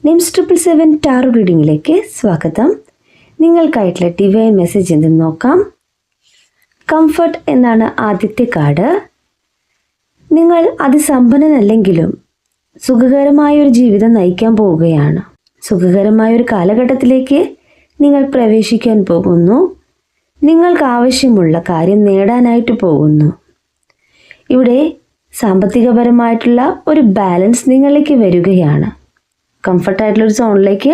Names 777 taro റീഡിങ്ങിലേക്ക് സ്വാഗതം. നിങ്ങൾക്കായിട്ടുള്ള divine message എന്തെന്ന് നോക്കാം. കംഫർട്ട് എന്നാണ് ആദ്യത്തെ കാർഡ്. നിങ്ങൾ അതിസമ്പന്നനല്ലെങ്കിലും സുഖകരമായൊരു ജീവിതം നയിക്കാൻ പോവുകയാണ്. സുഖകരമായൊരു കാലഘട്ടത്തിലേക്ക് നിങ്ങൾ പ്രവേശിക്കാൻ പോകുന്നു. നിങ്ങൾക്ക് ആവശ്യമുള്ള കാര്യം നേടാനായിട്ട് പോകുന്നു. ഇവിടെ സാമ്പത്തികപരമായിട്ടുള്ള ഒരു ബാലൻസ് നിങ്ങളിലേക്ക് വരികയാണ്. കംഫർട്ടായിട്ടുള്ളൊരു സോണിലേക്ക്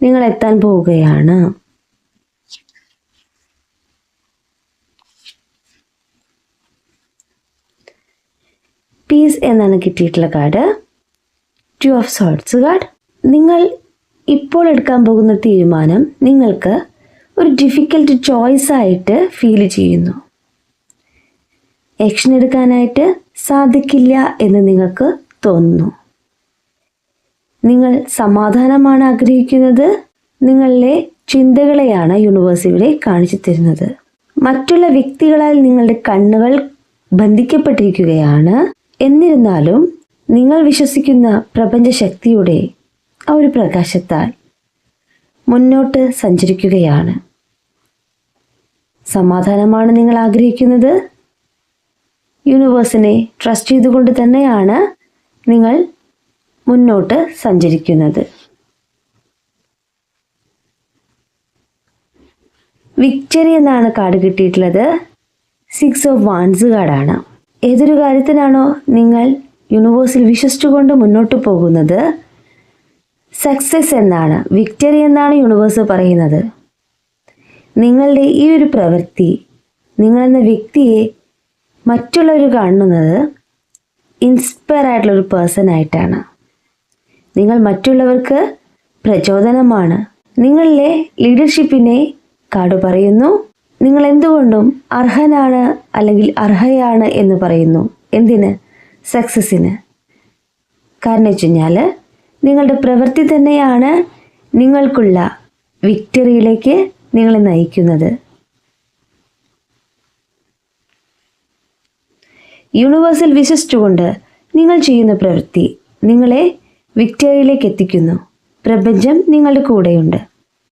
നിങ്ങൾ എത്താൻ പോവുകയാണ്. പീസ് എന്നാണ് കിട്ടിയിട്ടുള്ള കാർഡ്. 2 of swords card. നിങ്ങൾ ഇപ്പോൾ എടുക്കാൻ പോകുന്ന തീരുമാനം നിങ്ങൾക്ക് ഒരു ഡിഫിക്കൽട്ട് ചോയ്സ് ആയിട്ട് ഫീൽ ചെയ്യുന്നു. ആക്ഷൻ എടുക്കാനായിട്ട് സാധിക്കില്ല എന്ന് നിങ്ങൾക്ക് തോന്നുന്നു. നിങ്ങൾ സമാധാനമാണ് ആഗ്രഹിക്കുന്നത്. നിങ്ങളിലെ ചിന്തകളെയാണ് യൂണിവേഴ്സ് ഇവിടെ കാണിച്ചു തരുന്നത്. മറ്റുള്ള വ്യക്തികളാൽ നിങ്ങളുടെ കണ്ണുകൾ ബന്ധിക്കപ്പെട്ടിരിക്കുകയാണ്. എന്നിരുന്നാലും നിങ്ങൾ വിശ്വസിക്കുന്ന പ്രപഞ്ചശക്തിയുടെ ആ ഒരു പ്രകാശത്താൽ മുന്നോട്ട് സഞ്ചരിക്കുകയാണ്. സമാധാനമാണ് നിങ്ങൾ ആഗ്രഹിക്കുന്നത്. യൂണിവേഴ്സിനെ ട്രസ്റ്റ് ചെയ്തുകൊണ്ട് തന്നെയാണ് നിങ്ങൾ മുന്നോട്ട് സഞ്ചരിക്കുന്നത്. വിക്ടറി എന്നാണ് കാർഡ് കിട്ടിയിട്ടുള്ളത്. 6 ഓഫ് വാൻസ് കാർഡാണ്. ഏതൊരു കാര്യത്തിനാണോ നിങ്ങൾ യൂണിവേഴ്സിൽ വിശ്വസിച്ചുകൊണ്ട് മുന്നോട്ട് പോകുന്നത്, സക്സസ് എന്നാണ്, വിക്ടറി എന്നാണ് യൂണിവേഴ്സ് പറയുന്നത്. നിങ്ങളുടെ ഈ ഒരു പ്രവൃത്തി, നിങ്ങളെന്ന വ്യക്തിയെ മറ്റുള്ളവർ കാണുന്നത് ഇൻസ്പയർ ആയിട്ടുള്ളൊരു പേഴ്സൺ ആയിട്ടാണ്. നിങ്ങൾ മറ്റുള്ളവർക്ക് പ്രചോദനമാണ്. നിങ്ങളിലെ ലീഡർഷിപ്പിനെ കാർഡ് പറയുന്നു. നിങ്ങൾ എന്തുകൊണ്ടും അർഹനാണ് അല്ലെങ്കിൽ അർഹയാണ് എന്ന് പറയുന്നു. എന്തിന്? സക്സസ്സിന്. കാരണം വെച്ച് കഴിഞ്ഞാൽ നിങ്ങളുടെ പ്രവൃത്തി തന്നെയാണ് നിങ്ങൾക്കുള്ള വിക്ടറിയിലേക്ക് നിങ്ങളെ നയിക്കുന്നത്. യൂണിവേഴ്സിൽ വിശ്വസിച്ചുകൊണ്ട് നിങ്ങൾ ചെയ്യുന്ന പ്രവൃത്തി നിങ്ങളെ വിക്ടറിയിലേക്ക് എത്തിക്കുന്നു. പ്രപഞ്ചം നിങ്ങളുടെ കൂടെയുണ്ട്.